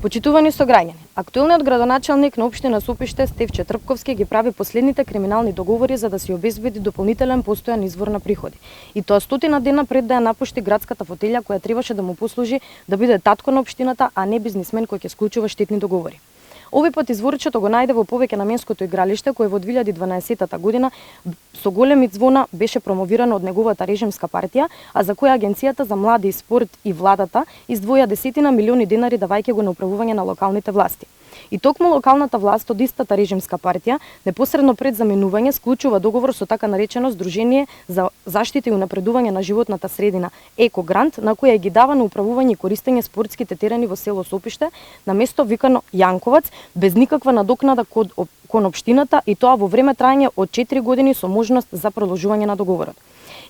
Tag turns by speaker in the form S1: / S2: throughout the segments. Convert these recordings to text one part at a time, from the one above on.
S1: Почитувани сограѓани, актуелниот градоначалник на општина Сопиште Стефче Трпковски ги прави последните криминални договори за да се обезбеди дополнителен постојан извор на приходи. И тоа 100 дена пред да ја напушти градската фотелја која требаше да му послужи да биде татко на општината, а не бизнисмен кој ќе склучува штетни договори. Овој пат изворичето го најде во повеќе наменското игралиште кое во 2012 година со големи звона беше промовирано од неговата режимска партија, а за која Агенцијата за млади и спорт и владата издвоја десетина милиони денари давајќи го на управување на локалните власти. И токму локалната власт од истата режимска партија, непосредно пред заменување, склучува договор со така наречено Сдружение за заштита и унапредување на животната средина Екогрант, на која ги дава на управување и користење спортските терени во село Сопиште, на место викано Јанковац, без никаква надокнада кон општината, и тоа во време траење од 4 години со можност за продолжување на договорот.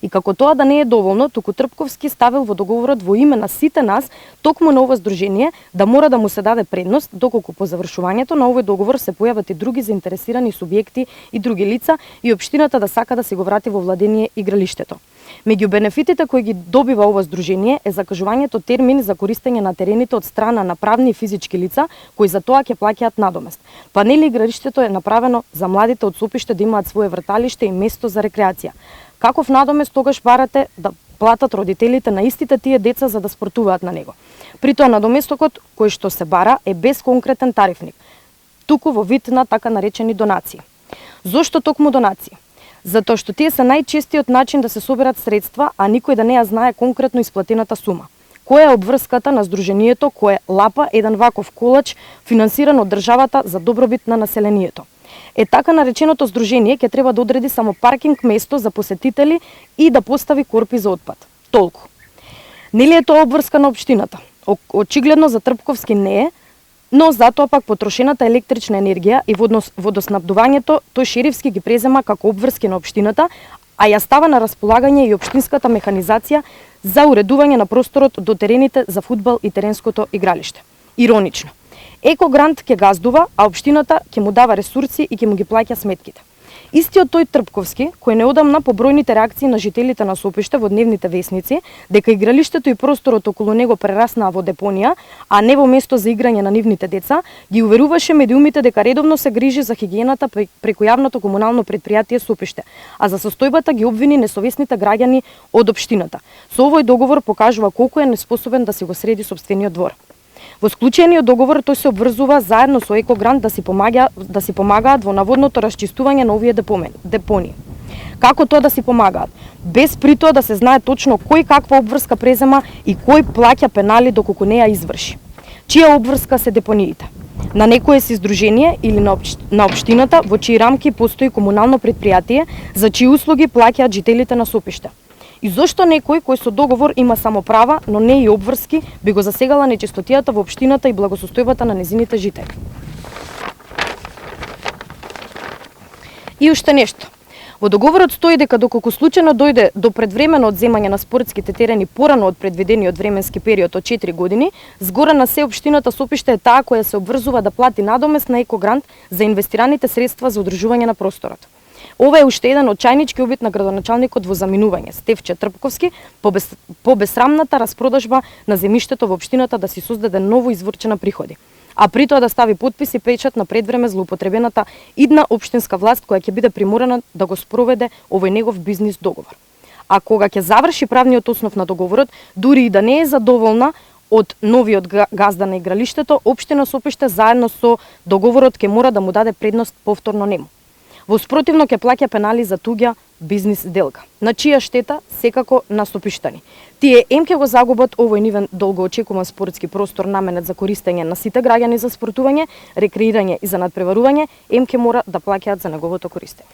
S1: И како тоа да не е доволно, туку Трпковски ставил во договорот во име на сите нас, токму на ова здружение, да мора да му се даде предност, доколку по завршувањето на овој договор се појават и други заинтересирани субјекти и други лица и општината да сака да се го врати во владение игралиштето. Меѓу бенефитите кои ги добива ова здружение е закажувањето термин за користење на терените од страна на правни и физички лица кои за тоа ќе плаќаат надомест. Па нели игралиштето е направено за младите од Сопиште да имаат свое врталиште и место за рекреација. Каков надомест тогаш барате да платат родителите на истите тие деца за да спортуваат на него? При тоа надоместокот кој што се бара е без конкретен тарифник, туку во вид на така наречени донации. Зошто токму донации? Затоа што тие се најчестиот начин да се соберат средства, а никој да не ја знае конкретно исплатената сума. Која е обврската на здружението кое лапа еден ваков колач финансиран од државата за добробит на населението? Е така нареченото здружение ќе треба да одреди само паркинг место за посетители и да постави корпи за отпад. Толку. Нели е тоа обврска на општината? Очигледно за Трпковски не е, но затоа пак потрошената електрична енергија и водоснабдувањето тој шерифски ги презема како обврски на општината, а ја става на располагање и општинската механизација за уредување на просторот до терените за фудбал и теренското игралиште. Иронично. Екогрант ќе газдува, а општината ќе му дава ресурси и ќе му ги плаќа сметките. Истиот тој Трпковски, кој неодамна по бројните реакции на жителите на Сопиште во дневните весници, дека игралиштето и просторот околу него прераснаа во депонија, а не во место за играње на нивните деца, ги уверуваше медиумите дека редовно се грижи за хигиената преку јавното комунално предпријатие Сопиште, а за состојбата ги обвини несовесните граѓани од општината. Со овој договор покажува колку е неспособен да си го среди сопствениот двор. Во склучениот договор тој се обврзува заедно со Екогрант да си помагаат во наводното расчистување на овие депонии. Како тоа да си помагаат? Без при тоа да се знае точно кој каква обврска презема и кој плаќа пенали доколку не ја изврши. Чија обврска се депониите? На некое си здружение или на општината во чии рамки постои комунално предпријатие за чии услуги плаќаат жителите на Сопиште? И зошто некој кој со договор има само права, но не и обврски, би го засегала нечистотијата во општината и благосостојбата на незините жители? И уште нешто. Во договорот стои дека доколку случајно дојде до предвремено одземање на спортските терени порано од предвидениот временски период од 4 години, згора на се општината Сопиште е таа која се обврзува да плати надомест на Екогрант за инвестираните средства за одржување на просторот. Ова е уште еден очајнички обид на градоначалникот во заминување, Стефче Трпковски, по безсрамната распродажба на земјиштето во општината да си создаде ново изворче на приходи, а при тоа да стави подпис и печат на предвреме злоупотребената идна општинска власт која ќе биде приморана да го спроведе овој негов бизнис договор. А кога ќе заврши правниот основ на договорот, дури и да не е задоволна од новиот газда на игралиштето, општина Сопиште заедно со договорот ќе мора да му даде предност повторно нему. Во спротивно ќе плаќа пенали за туѓа бизнис делка. На чија штета? Секако на сопиштани. Тие ем ќе го загубат овој нивен долгоочекуван спортски простор наменет за користење на сите граѓани за спортување, рекреирање и за надпреварување, ем ќе мора да плаќаат за неговото користење.